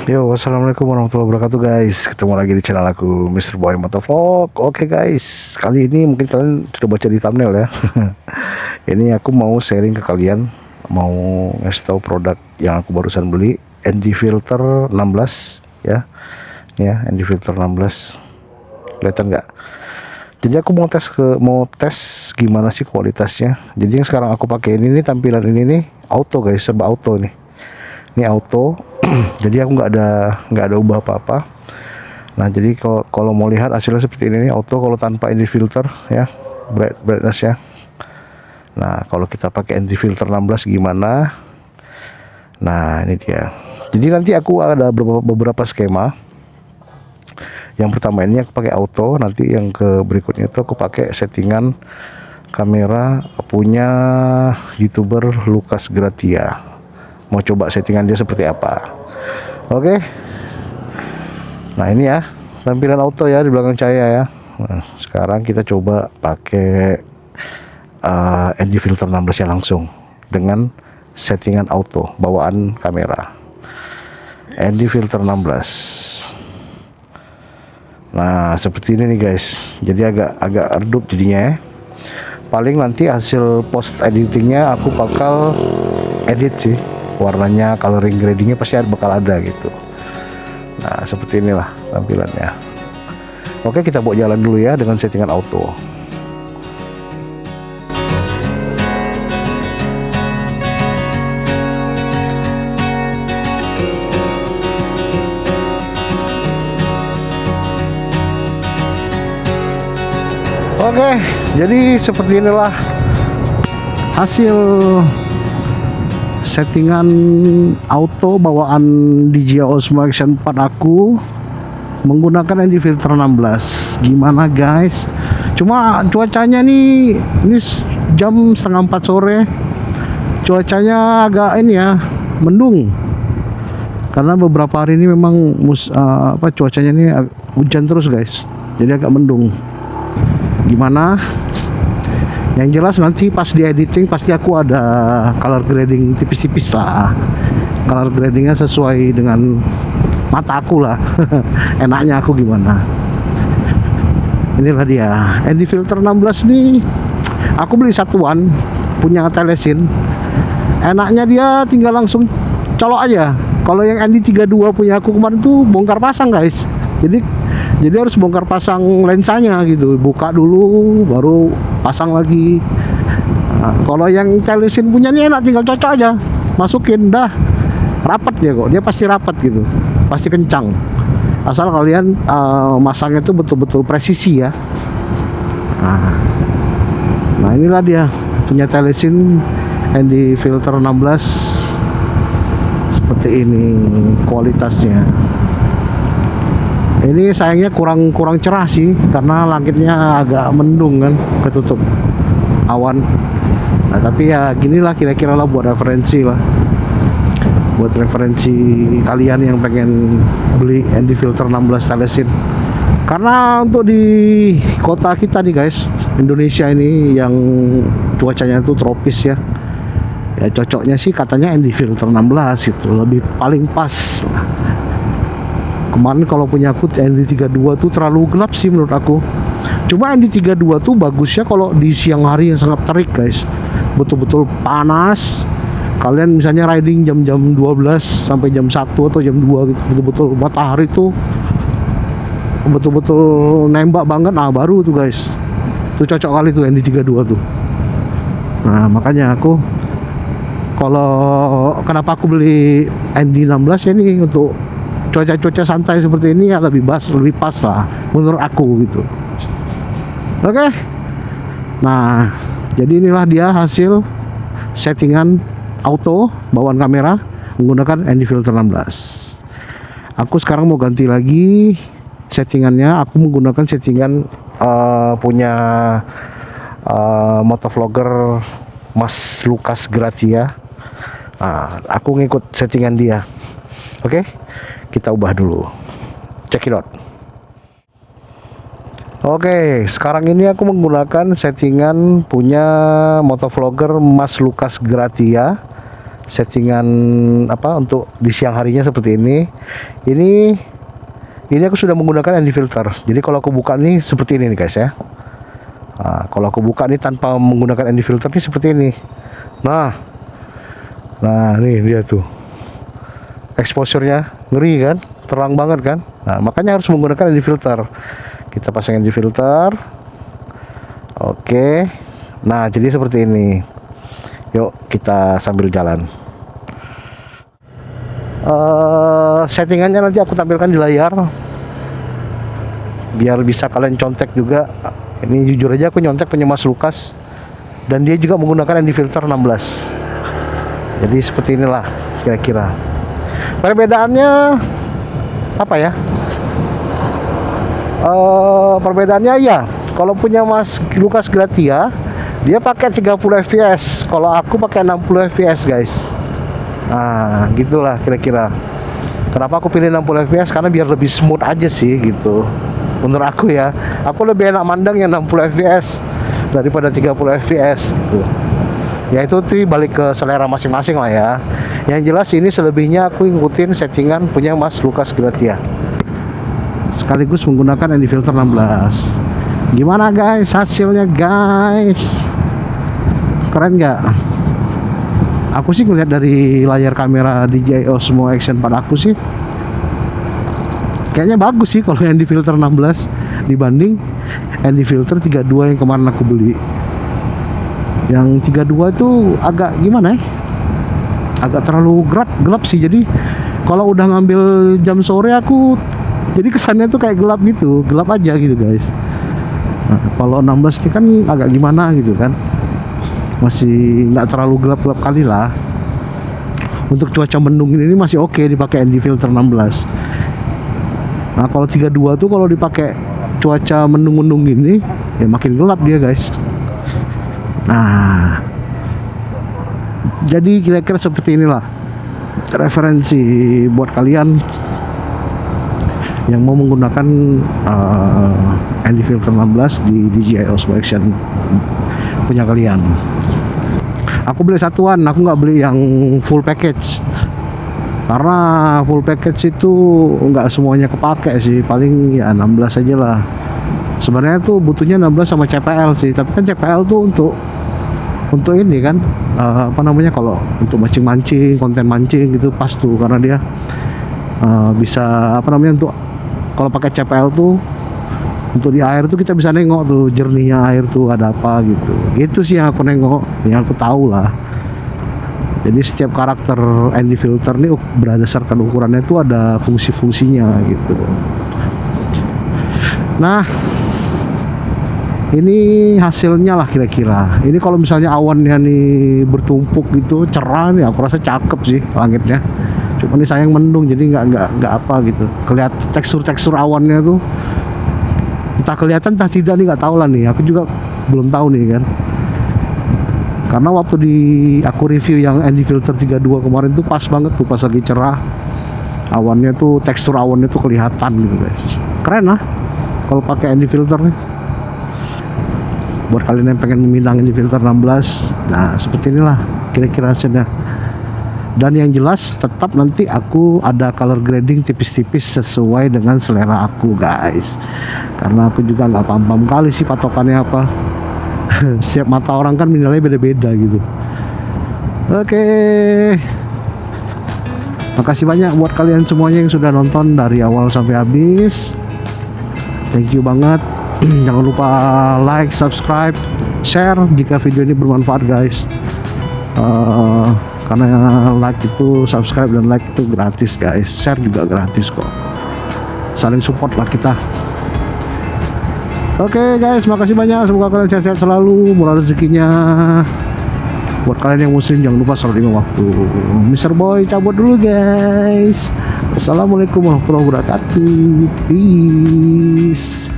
Yo, assalamualaikum warahmatullahi wabarakatuh guys. Ketemu lagi di channel aku, Mr. Boy Motovlog. Oke guys, kali ini mungkin kalian sudah baca di thumbnail ya. Ini aku mau sharing ke kalian, mau ngasih tahu produk yang aku barusan beli, ND Filter 16 ya. Ya, ND Filter 16. Kelihatan nggak? Jadi aku mau tes gimana sih kualitasnya. Jadi yang sekarang aku pakai ini nih, tampilan ini nih auto guys, serba auto nih. Ini auto. Jadi aku nggak ada ubah apa-apa. Nah, jadi kalau mau lihat hasilnya seperti ini nih, auto kalau tanpa ND filter ya, brightness ya. Nah, kalau kita pakai ND filter 16 gimana? Nah, ini dia. Jadi nanti aku ada beberapa skema. Yang pertama ini aku pakai auto, nanti yang ke berikutnya itu aku pakai settingan kamera punya YouTuber Lukas Gratia. Mau coba settingan dia seperti apa. Oke. Nah, ini ya tampilan auto ya di belakang saya ya. Nah, sekarang kita coba pakai ND filter 16 ya langsung dengan settingan auto bawaan kamera. ND filter 16. Nah, seperti ini nih guys. Jadi agak redup jadinya ya. Paling nanti hasil post editingnya aku bakal edit sih. Warnanya, coloring gradingnya pasti bakal ada gitu. Nah, seperti inilah tampilannya. Oke, kita bawa jalan dulu ya dengan settingan auto. Oke, jadi seperti inilah hasil settingan auto bawaan DJI Osmo Action 4 aku menggunakan ND filter 16. Gimana guys? Cuma cuacanya nih, ini jam setengah 4 sore, cuacanya agak ini ya, mendung karena beberapa hari ini memang cuacanya ini hujan terus guys, jadi agak mendung. Gimana? Yang jelas nanti pas di editing pasti aku ada color grading tipis-tipis lah. Color gradingnya sesuai dengan mata aku lah. Enaknya aku gimana. Inilah dia ND filter 16 nih. Aku beli satuan punya telesin. Enaknya dia tinggal langsung colok aja. Kalau yang ND 32 punya aku kemarin tuh bongkar pasang guys. Jadi harus bongkar pasang lensanya gitu, buka dulu baru pasang lagi. Nah, kalau yang telesin punya ini enak, tinggal cocok aja, masukin dah, rapat dia kok, dia pasti rapat gitu, pasti kencang. Asal kalian masangnya itu betul-betul presisi ya. Nah inilah dia punya telesin ND filter 16 seperti ini kualitasnya. Ini sayangnya kurang cerah sih karena langitnya agak mendung kan, ketutup awan. Nah, tapi ya ginilah kira-kira lah buat referensi lah. Buat referensi kalian yang pengen beli ND filter 16 telesin. Karena untuk di kota kita nih guys, Indonesia ini yang cuacanya itu tropis ya. Ya cocoknya sih katanya ND filter 16 itu lebih paling pas. Kemarin kalau punya aku ND32 tuh terlalu gelap sih menurut aku. Cuma ND32 tuh bagusnya kalau di siang hari yang sangat terik guys, betul-betul panas. Kalian misalnya riding jam-jam 12 sampai jam 1 atau jam 2 gitu, betul-betul matahari tuh betul-betul nembak banget. Nah baru tuh guys, tuh cocok kali tuh ND32 tuh. Nah makanya aku kenapa aku beli ND16 ya ini, untuk cuaca santai seperti ini ya lebih pas lah menurut aku gitu. Oke. Nah, jadi inilah dia hasil settingan auto bawaan kamera menggunakan ND filter 16. Aku sekarang mau ganti lagi settingannya. Aku menggunakan settingan punya motovlogger Mas Lukas Gratia. Nah, aku ngikut settingan dia. Oke, kita ubah dulu. Check it out. Oke, sekarang ini aku menggunakan settingan punya motovlogger Mas Lukas Gratia. settingan apa untuk di siang harinya seperti ini. Ini aku sudah menggunakan ND filter. Jadi kalau aku buka nih seperti ini nih guys ya. Nah, kalau aku buka nih tanpa menggunakan ND filter nih seperti ini. Nah nih dia tuh exposure-nya ngeri kan, terang banget kan. Nah makanya harus menggunakan ND filter. Kita pasang ND filter. Oke. Nah jadi seperti ini. Yuk kita sambil jalan. Settingannya nanti aku tampilkan di layar biar bisa kalian contek juga. Ini jujur aja aku nyontek punya Mas Lukas, dan dia juga menggunakan ND filter 16. Jadi seperti inilah kira-kira perbedaannya. Apa ya, perbedaannya ya, kalau punya Mas Lukas Gratia dia pakai 30 fps, kalau aku pakai 60 fps guys. Nah gitulah kira-kira. Kenapa aku pilih 60 fps, karena biar lebih smooth aja sih gitu. Menurut aku ya, aku lebih enak mandang yang 60 fps daripada 30 fps gitu. Ya itu sih balik ke selera masing-masing lah ya. Yang jelas ini selebihnya aku ngikutin settingan punya Mas Lukas Gratia, sekaligus menggunakan ND filter 16. Gimana guys hasilnya guys? Keren nggak? Aku sih ngeliat dari layar kamera DJI Osmo Action 4 aku sih kayaknya bagus sih kalau ND filter 16 dibanding ND filter 32 yang kemarin aku beli. Yang 32 itu agak gimana ya, agak terlalu gelap sih. Jadi kalau udah ngambil jam sore aku jadi kesannya tuh kayak gelap gitu, gelap aja gitu guys. Nah, kalau 16 ini kan agak gimana gitu kan, masih nggak terlalu gelap-gelap kali lah. Untuk cuaca mendung ini masih oke dipakai ND filter 16. Nah kalau 32 tuh kalau dipakai cuaca mendung-mendung gini ya makin gelap dia guys. Nah jadi kira-kira seperti inilah referensi buat kalian yang mau menggunakan ND filter 16 di DJI Osmo Action punya kalian. Aku beli satuan, aku nggak beli yang full package, karena full package itu nggak semuanya kepake sih. Paling ya 16 aja lah. Sebenarnya tuh butuhnya 16 sama CPL sih, tapi kan CPL tuh untuk ini kan apa namanya, kalau untuk mancing-mancing, konten mancing gitu pas tuh, karena dia bisa apa namanya, untuk kalau pakai CPL tuh untuk di air tuh kita bisa nengok tuh jernihnya air tuh ada apa gitu. Itu sih yang aku nengok, yang aku tahu lah. Jadi setiap karakter ND filter nih berdasarkan ukurannya itu ada fungsi-fungsinya gitu. Nah ini hasilnya lah kira-kira. Ini kalau misalnya awannya nih bertumpuk gitu cerah nih, aku rasa cakep sih langitnya. Cuma ini sayang mendung jadi nggak apa gitu. Kelihatan tekstur awannya tuh entah kelihatan entah tidak nih, nggak tahu lah nih. Aku juga belum tahu nih kan. Karena waktu aku review yang ND filter 32 kemarin tuh pas banget tuh, pas lagi cerah. Awannya tuh, tekstur awannya tuh kelihatan gitu guys. Keren lah kalau pakai ND filter nih. Buat kalian yang pengen meminang ND filter 16, nah seperti inilah kira-kira hasilnya. Dan yang jelas tetap nanti aku ada color grading tipis-tipis sesuai dengan selera aku guys, karena aku juga nggak paham kali sih patokannya apa. Setiap mata orang kan menilai beda-beda gitu. Oke, makasih banyak buat kalian semuanya yang sudah nonton dari awal sampai habis. Thank you banget. Jangan lupa like, subscribe, share jika video ini bermanfaat guys. Karena like itu, subscribe dan like itu gratis guys, share juga gratis kok. Saling support lah kita. Oke guys, makasih banyak. Semoga kalian sehat-sehat selalu, murah rezekinya. Buat kalian yang muslim jangan lupa sholat 5 waktu. Mr. Boy cabut dulu guys. Assalamualaikum warahmatullahi wabarakatuh. Peace.